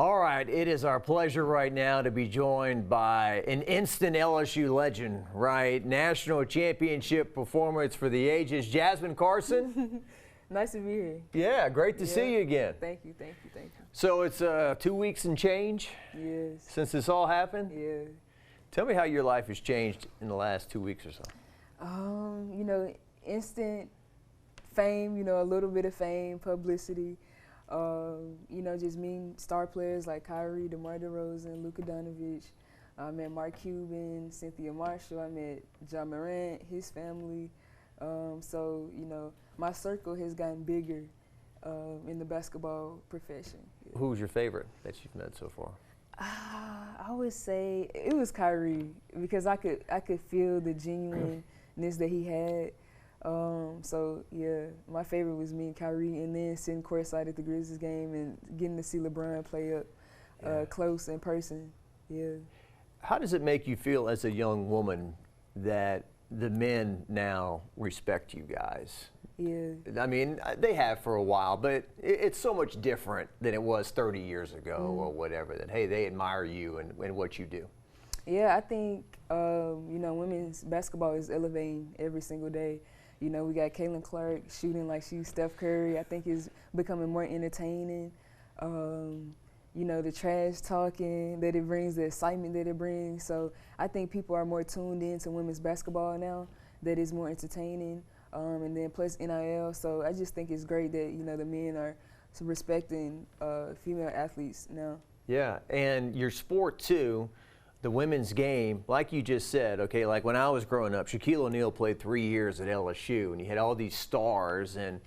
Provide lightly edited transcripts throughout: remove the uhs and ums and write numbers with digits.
All right, it is our pleasure right now to be joined by an instant LSU legend, right? National championship performance for the ages, Jasmine Carson. Nice to be here. Yeah, great to see you again. Thank you, thank you, thank you. So it's 2 weeks and change since this all happened? Yeah. Tell me how your life has changed in the last 2 weeks or so. You know, instant fame, you know, a little bit of fame, publicity. You know, just meeting star players like Kyrie, DeMar DeRozan, Luka Doncic. I met Mark Cuban, Cynthia Marshall. I met Ja Morant, his family. So, you know, my circle has gotten bigger in the basketball profession. Yeah. Who's your favorite that you've met so far? I would say it was Kyrie because I could feel the genuineness that he had. So yeah, my favorite was me and Kyrie, and then sitting courtside at the Grizzlies game and getting to see LeBron play up close in person. Yeah. How does it make you feel as a young woman that the men now respect you guys? Yeah. I mean, they have for a while, but it's so much different than it was 30 years ago or whatever, that, hey, they admire you and what you do. Yeah, I think, you know, women's basketball is elevating every single day. You know, we got Caitlin Clark shooting like she's Steph Curry. I think it's becoming more entertaining. You know, the trash talking that it brings, the excitement that it brings. So I think people are more tuned in to women's basketball now, that is more entertaining. And then plus NIL. So I just think it's great that, you know, the men are respecting female athletes now. Yeah, and your sport too, the women's game, like you just said, okay, like when I was growing up, Shaquille O'Neal played 3 years at LSU, and you had all these stars. And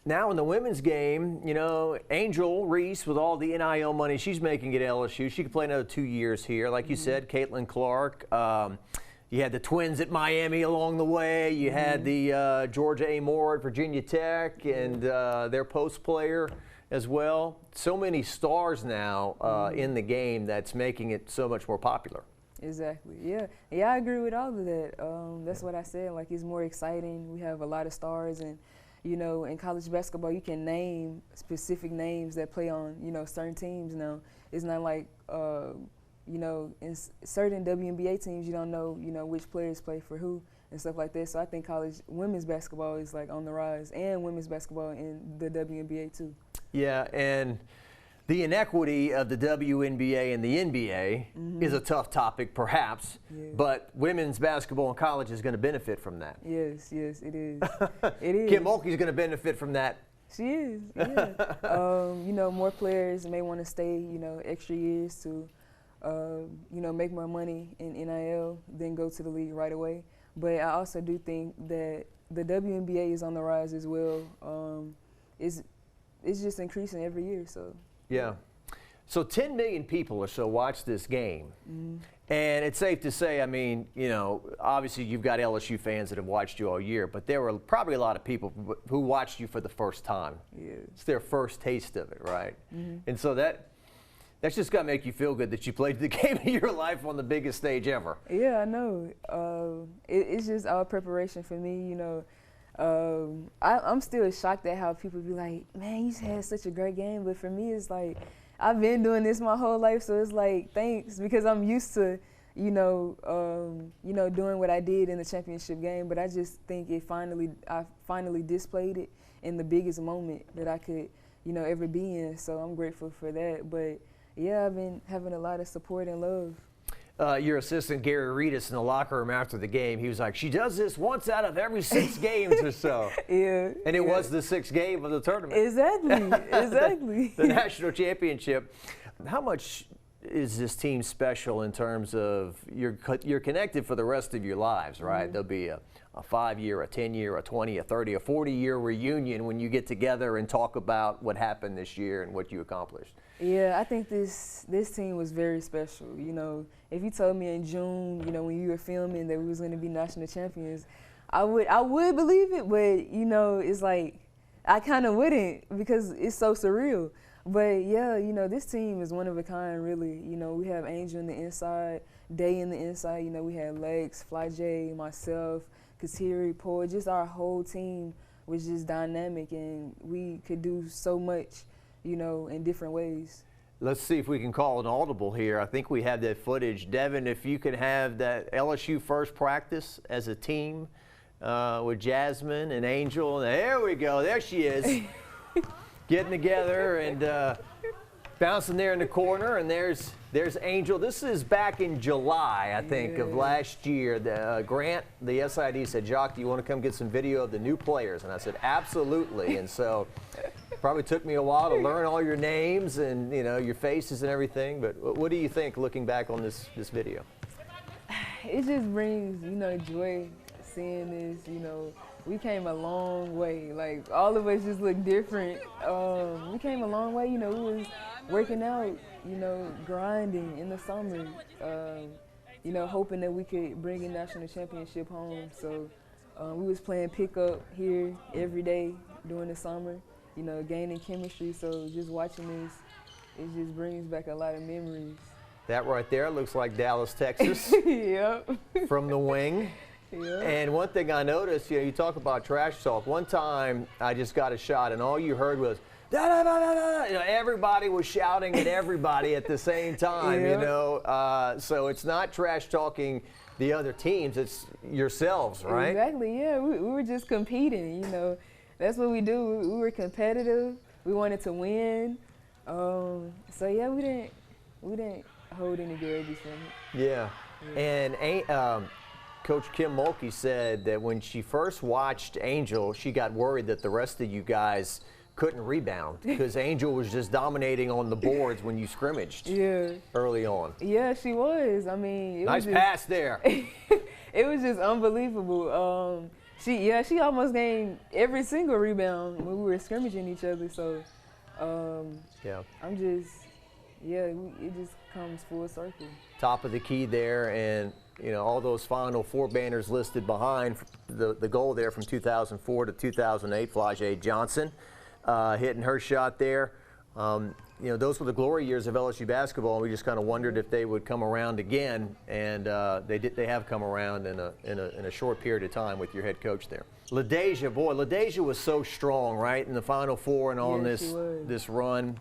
now in the women's game, you know, Angel Reese, with all the NIL money she's making at LSU, she could play another 2 years here. Like you said, Caitlin Clark. You had the twins at Miami along the way. You had the Georgia A. Moore at Virginia Tech and their post player as well. So many stars now in the game that's making it so much more popular. Exactly, yeah. Yeah, I agree with all of that. That's what I said, like it's more exciting. We have a lot of stars, and you know, in college basketball you can name specific names that play on, you know, certain teams now. It's not like, you know, in certain WNBA teams you don't know, you know, which players play for who and stuff like that. So I think college women's basketball is like on the rise, and women's basketball in the WNBA too. Yeah, and the inequity of the WNBA and the NBA is a tough topic, perhaps, but women's basketball in college is going to benefit from that. Yes, yes, it is. It is. Kim Mulkey's going to benefit from that. She is, yeah. You know, more players may want to stay, you know, extra years to, you know, make more money in NIL than go to the league right away. But I also do think that the WNBA is on the rise as well. It's just increasing every year, so. Yeah. So 10 million people or so watch this game. And it's safe to say, I mean, you know, obviously you've got LSU fans that have watched you all year, but there were probably a lot of people who watched you for the first time. Yeah. It's their first taste of it, right? And so that's just got to make you feel good that you played the game of your life on the biggest stage ever. Yeah, I know. It's just all preparation for me, you know. I'm still shocked at how people be like, man, you had such a great game. But for me, it's like, I've been doing this my whole life, so it's like, thanks, because I'm used to, you know, doing what I did in the championship game. But I just think I finally displayed it in the biggest moment that I could, you know, ever be in. So I'm grateful for that. But yeah, I've been having a lot of support and love. Your assistant, Gary Reedus, in the locker room after the game, he was like, she does this once out of every 6 games or so. Yeah. And it was the 6th game of the tournament. Exactly, exactly. The national championship. How much is this team special in terms of you're connected for the rest of your lives, right? There'll be a 5-year, a 10-year, a 20, a 30, a 40-year reunion when you get together and talk about what happened this year and what you accomplished. Yeah, I think this team was very special. You know, if you told me in June, you know, when you were filming that we was going to be national champions, I would believe it, but you know, it's like I kind of wouldn't because it's so surreal. But yeah, you know, this team is one of a kind, really. You know, we have Angel in the inside, Day in the inside. You know, we had Lex, Fly J, myself, Kateri, Poe. Just our whole team was just dynamic, and we could do so much, you know, in different ways. Let's see if we can call an audible here. I think we have that footage. Devin, if you could have that LSU first practice as a team with Jasmine and Angel. There we go. There she is. Getting together and bouncing there in the corner. And there's Angel. This is back in July, I think, of last year. Grant, the SID, said, Jock, do you want to come get some video of the new players? And I said, absolutely. And so probably took me a while to learn all your names and, you know, your faces and everything. But what do you think looking back on this video? It just brings, you know, joy seeing this. You know, we came a long way. Like, all of us just look different. We came a long way. You know, we was working out, you know, grinding in the summer, you know, hoping that we could bring a national championship home. So we was playing pickup here every day during the summer, you know, gaining chemistry. So just watching this, it just brings back a lot of memories. That right there looks like Dallas, Texas. Yep. From the wing. Yep. And one thing I noticed, you know, you talk about trash talk. One time I just got a shot and all you heard was, da, da, da, da, da. You know, everybody was shouting at everybody at the same time, you know. So it's not trash talking the other teams, it's yourselves, right? Exactly, yeah. We were just competing, you know. That's what we do. We were competitive. We wanted to win. So yeah, we didn't hold any grudges from it. Yeah. And Coach Kim Mulkey said that when she first watched Angel, she got worried that the rest of you guys couldn't rebound because Angel was just dominating on the boards when you scrimmaged early on. Yeah, she was. I mean, nice pass there. It was just unbelievable. She almost gained every single rebound when we were scrimmaging each other. So I'm just, it just comes full circle. Top of the key there, and you know, all those final four banners listed behind the goal there from 2004 to 2008, Flau'jae Johnson hitting her shot there. You know, those were the glory years of LSU basketball, and we just kind of wondered if they would come around again, and they have come around in a short period of time with your head coach there. LaDeja was so strong, right, in the Final Four and on this run.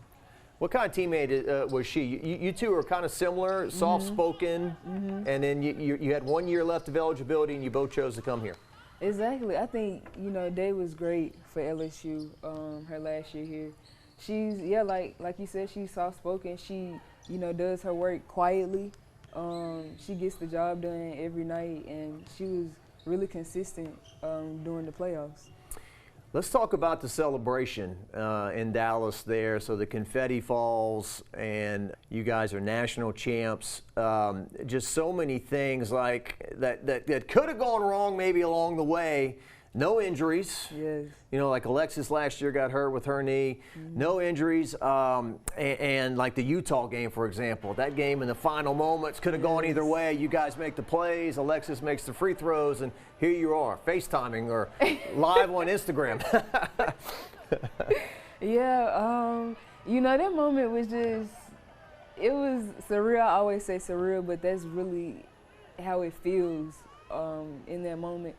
What kind of teammate was she? You two are kind of similar, soft-spoken, and then you had 1 year left of eligibility, and you both chose to come here. Exactly. I think, you know, Day was great for LSU, her last year here. She's, like you said, she's soft-spoken. She, you know, does her work quietly. She gets the job done every night, and she was really consistent during the playoffs. Let's talk about the celebration in Dallas there. So the confetti falls, and you guys are national champs. Just so many things like that could have gone wrong maybe along the way. No injuries. Yes. You know, like Alexis last year got hurt with her knee. No injuries. And like the Utah game, for example, that game in the final moments could have gone either way. You guys make the plays, Alexis makes the free throws, and here you are, FaceTiming or live on Instagram. You know, that moment was just, it was surreal. I always say surreal, but that's really how it feels in that moment.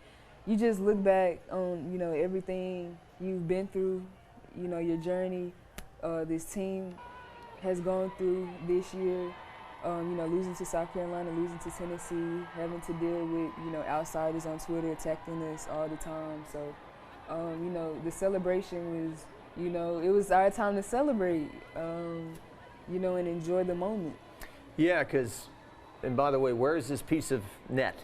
You just look back on, you know, everything you've been through, you know, your journey this team has gone through this year, you know, losing to South Carolina, losing to Tennessee, having to deal with, you know, outsiders on Twitter attacking us all the time. So, you know, the celebration was, you know, it was our time to celebrate, you know, and enjoy the moment. Yeah, because, and by the way, where is this piece of net?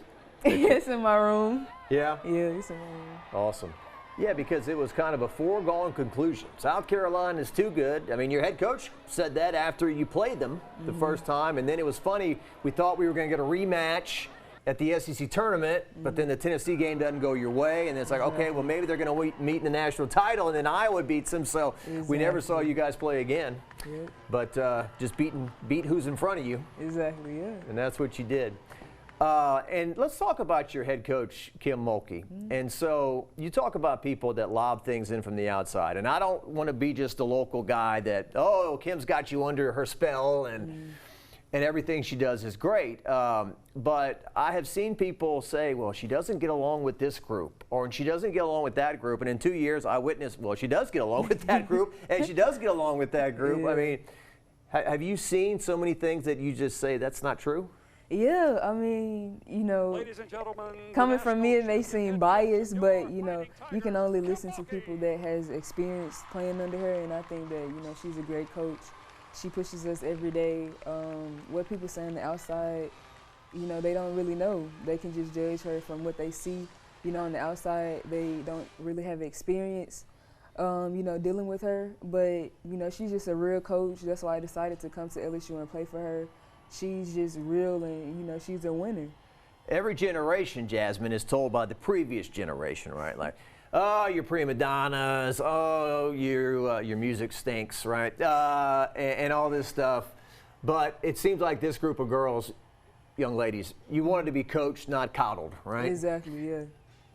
It's in my room. Yeah? Yeah, it's in my room. Awesome. Yeah, because it was kind of a foregone conclusion. South Carolina is too good. I mean, your head coach said that after you played them the first time, and then it was funny. We thought we were going to get a rematch at the SEC tournament, but then the Tennessee game doesn't go your way, and it's like, okay, well, maybe they're going to meet in the national title, and then Iowa beats them, so we never saw you guys play again. Yep. But just beat who's in front of you. Exactly, yeah. And that's what you did. And let's talk about your head coach, Kim Mulkey. And so you talk about people that lob things in from the outside. And I don't want to be just a local guy that, oh, Kim's got you under her spell and everything she does is great. But I have seen people say, well, she doesn't get along with this group, or she doesn't get along with that group. And in 2 years, I witnessed, well, she does get along with that group, and she does get along with that group. Yeah. I mean, Have you seen so many things that you just say that's not true? Yeah, I mean, you know, coming from me, it may seem biased, but, you know, you can only listen to people that has experience playing under her, and I think that, you know, she's a great coach. She pushes us every day. What people say on the outside, you know, they don't really know. They can just judge her from what they see. You know, on the outside, they don't really have experience, you know, dealing with her. But, you know, she's just a real coach. That's why I decided to come to LSU and play for her. She's just real, and, you know, she's a winner. Every generation, Jasmine, is told by the previous generation, right? Like, oh, you're prima donnas. Oh, your music stinks, right? And all this stuff. But it seems like this group of girls, young ladies, you wanted to be coached, not coddled, right? Exactly, yeah.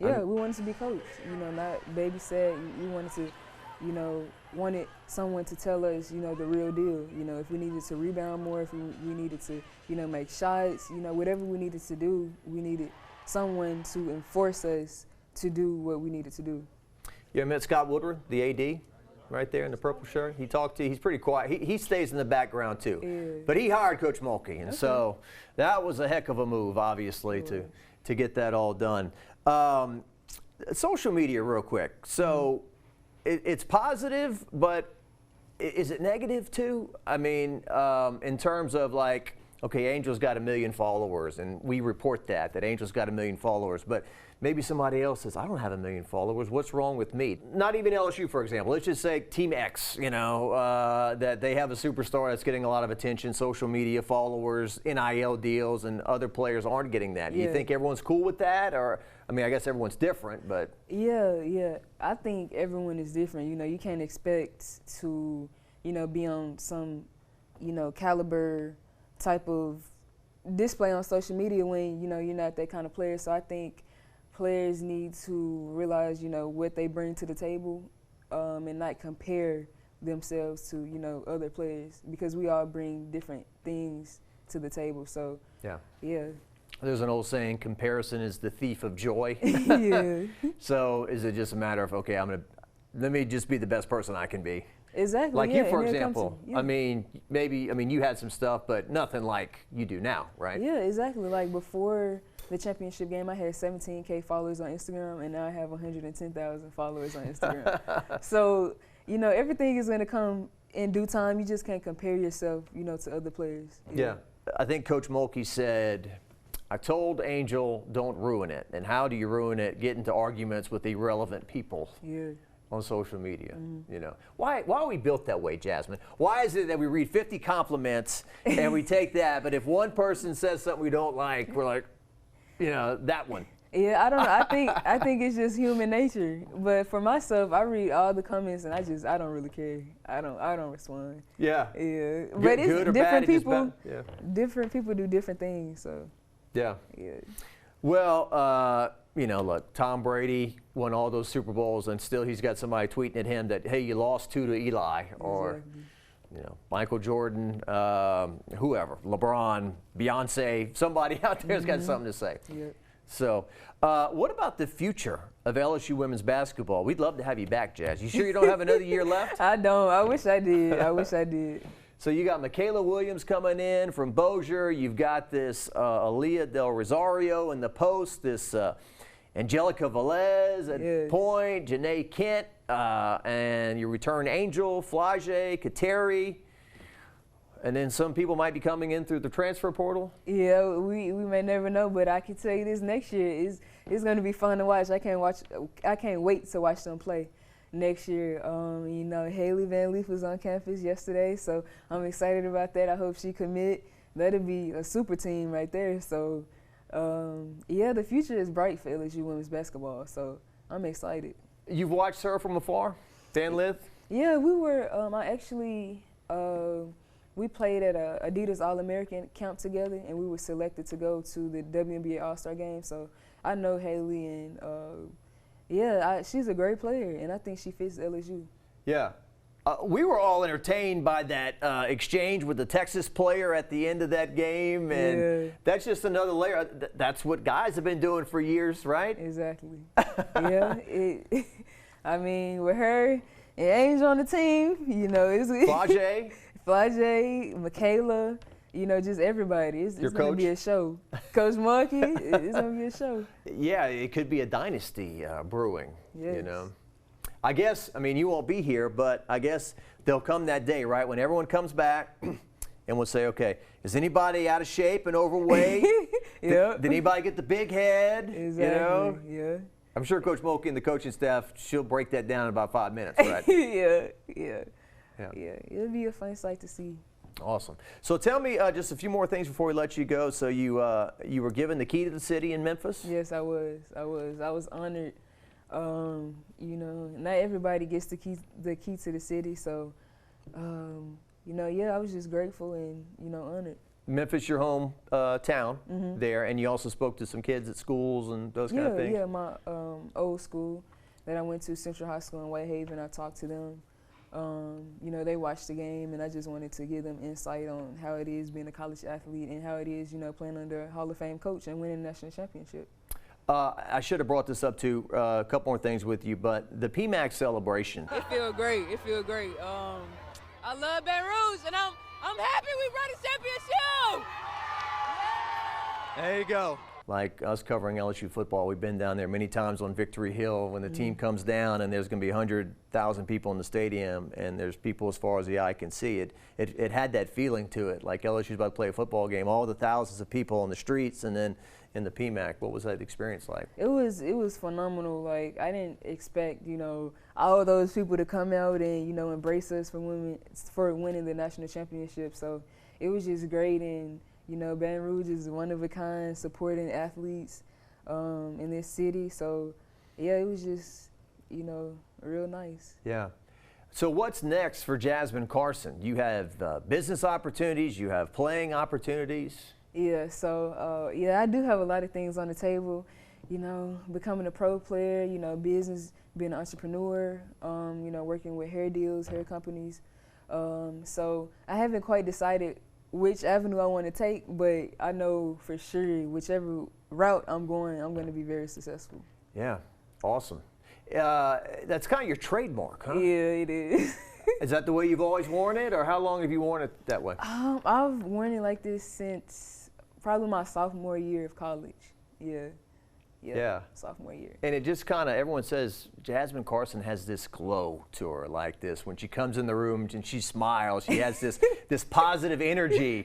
Yeah, we wanted to be coached, you know, not babysat. We wanted to, you know, wanted someone to tell us, you know, the real deal. You know, if we needed to rebound more, if we needed to, you know, make shots, you know, whatever we needed to do, we needed someone to enforce us to do what we needed to do. You ever met Scott Woodward, the AD, right there in the purple shirt? He talked to you. He's pretty quiet. He stays in the background too. Yeah. But he hired Coach Mulkey, and so that was a heck of a move, obviously, to get that all done. Social media, real quick. So it's positive, but is it negative too? I mean, in terms of like, okay, Angel's got 1 million followers, and we report that Angel's got 1 million followers, but maybe somebody else says, I don't have 1 million followers. What's wrong with me? Not even LSU, for example. Let's just say Team X, you know, that they have a superstar that's getting a lot of attention, social media followers, NIL deals, and other players aren't getting that. Do you think everyone's cool with that? Or, I mean, I guess everyone's different, but. Yeah. I think everyone is different. You know, you can't expect to, you know, be on some, you know, caliber type of display on social media when, you know, you're not that kind of player. So I think players need to realize, you know, what they bring to the table, and not compare themselves to, you know, other players, because we all bring different things to the table. So yeah. There's an old saying, comparison is the thief of joy. Yeah. So is it just a matter of, okay, let me just be the best person I can be? Exactly. Like you, for example. Yeah. I mean, you had some stuff, but nothing like you do now, right? Yeah, exactly. Like before the championship game, I had 17K followers on Instagram, and now I have 110,000 followers on Instagram. So, you know, everything is going to come in due time. You just can't compare yourself, you know, to other players. Yeah. I think Coach Mulkey said, I told Angel, don't ruin it. And how do you ruin it? Get into arguments with irrelevant people. Yeah. On social media, you know. Why are we built that way, Jasmine? Why is it that we read 50 compliments and we take that, but if one person says something we don't like, we're like, you know, that one. Yeah, I don't know. I think it's just human nature. But for myself, I read all the comments and I don't really care. I don't respond. Yeah. Yeah. But it's good or different bad, people. Yeah. Different people do different things. So. Yeah. Yeah. Well, you know, look, Tom Brady won all those Super Bowls, and still he's got somebody tweeting at him that, hey, you lost 2 to Eli, or, you know, Michael Jordan, whoever, LeBron, Beyonce, somebody out there's got something to say. Yeah. So, what about the future of LSU women's basketball? We'd love to have you back, Jazz. You sure you don't have another year left? I don't. I wish I did. So you got Michaela Williams coming in from Bossier. You've got this Aaliyah Del Rosario in the post, this Angelica Velez at point, Janae Kent, and you return Angel, Flage, Kateri, and then some people might be coming in through the transfer portal. Yeah, we may never know, but I can tell you this: next year is going to be fun to watch. I can't wait to watch them play next year. You know, Haley Van Leaf was on campus yesterday, so I'm excited about that. I hope she commit. That'll be a super team right there. So. Yeah, the future is bright for LSU women's basketball, so I'm excited. You've watched her from afar, Dan Lith? Yeah, we were. We played at a Adidas All-American camp together, and we were selected to go to the WNBA All-Star game. So I know Haley, and she's a great player, and I think she fits LSU. Yeah. We were all entertained by that exchange with the Texas player at the end of that game, and that's just another layer. That's what guys have been doing for years, right? Exactly. Yeah. I mean, with her and Angel on the team, you know, it's Flajay, Michaela, you know, just everybody. It's going to be a show. Coach Monkey, it's going to be a show. Yeah, it could be a dynasty brewing, yes. you know. I guess, I mean, you won't be here, but I guess there'll come that day, right, when everyone comes back and we'll say, okay, is anybody out of shape and overweight? Yep. Did anybody get the big head? Exactly, you know? yeah. I'm sure Coach Mulkey and the coaching staff, she'll break that down in about 5 minutes, right? Yeah. Yeah. It'll be a fun sight to see. Awesome. So tell me just a few more things before we let you go. So you were given the key to the city in Memphis? Yes, I was. I was honored. You know, not everybody gets the key to the city. So, you know, yeah, I was just grateful and, you know, honored. Memphis, your home town there, and you also spoke to some kids at schools and those kind of things? Yeah, my old school that I went to, Central High School in Whitehaven, I talked to them. You know, they watched the game, and I just wanted to give them insight on how it is being a college athlete and how it is, you know, playing under a Hall of Fame coach and winning a national championship. I should have brought this up too, a couple more things with you, but the PMAC celebration. It feels great. It feels great. I love Baton Rouge, and I'm happy we brought a championship. There you go. Like us covering LSU football, we've been down there many times on Victory Hill when the team comes down and there's going to be 100,000 people in the stadium and there's people as far as the eye can see. It had that feeling to it, like LSU's about to play a football game, all the thousands of people on the streets and then in the PMAC. What was that experience like? It was phenomenal. Like, I didn't expect, you know, all of those people to come out and, you know, embrace us for winning the national championship. So it was just great. And you know, Baton Rouge is one of a kind, supporting athletes in this city. So, yeah, it was just, you know, real nice. Yeah. So what's next for Jasmine Carson? You have business opportunities, you have playing opportunities. Yeah, so, yeah, I do have a lot of things on the table. You know, becoming a pro player, you know, business, being an entrepreneur, you know, working with hair deals, hair companies. So I haven't quite decided which avenue I want to take, but I know for sure whichever route I'm going to be very successful. Yeah, awesome. That's kind of your trademark, huh? Yeah, it is. Is that the way you've always worn it, or how long have you worn it that way? I've worn it like this since probably my sophomore year of college. Yeah. Sophomore year. And it just kind of, everyone says Jasmine Carson has this glow to her like this. When she comes in the room and she smiles, she has this positive energy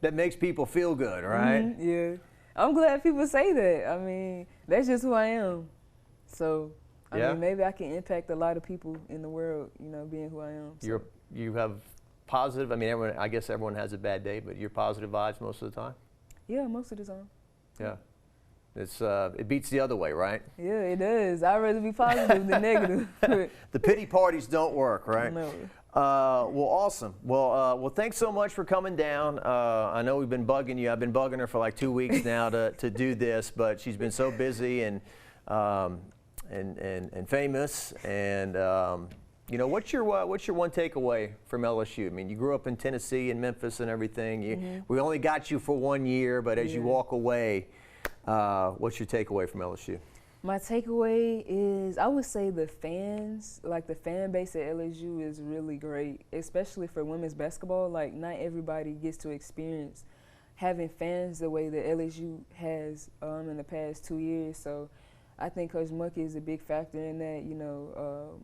that makes people feel good, right? Yeah. I'm glad people say that. I mean, that's just who I am. So, I mean, maybe I can impact a lot of people in the world, you know, being who I am. So. You have positive, I mean, I guess everyone has a bad day, but you're positive vibes most of the time? Yeah, most of the time. Yeah. It beats the other way, right? Yeah, it does. I'd rather be positive than negative. The pity parties don't work, right? No. Well, awesome. Well, thanks so much for coming down. I know we've been bugging you. I've been bugging her for like 2 weeks now to do this, but she's been so busy and famous. And you know, what's your one takeaway from LSU? I mean, you grew up in Tennessee and Memphis and everything. We only got you for 1 year, but as you walk away, what's your takeaway from LSU? My takeaway is, I would say the fans, like the fan base at LSU is really great, especially for women's basketball. Like, not everybody gets to experience having fans the way that LSU has in the past 2 years. So I think Coach Monkey is a big factor in that, you know.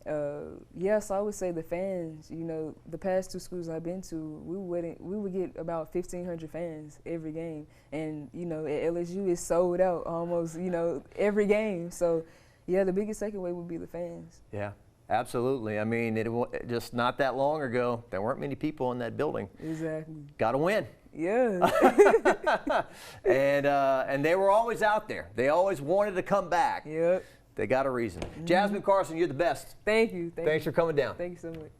So I would say the fans, you know, the past 2 schools I've been to, we would get about 1,500 fans every game. And, you know, at LSU it's sold out almost, you know, every game. So, yeah, the biggest takeaway would be the fans. Yeah, absolutely. I mean, just not that long ago, there weren't many people in that building. Exactly. Got to win. Yeah. And they were always out there. They always wanted to come back. Yep. They got a reason. Jasmine Carson, you're the best. Thank you. Thanks for coming down. Thank you so much.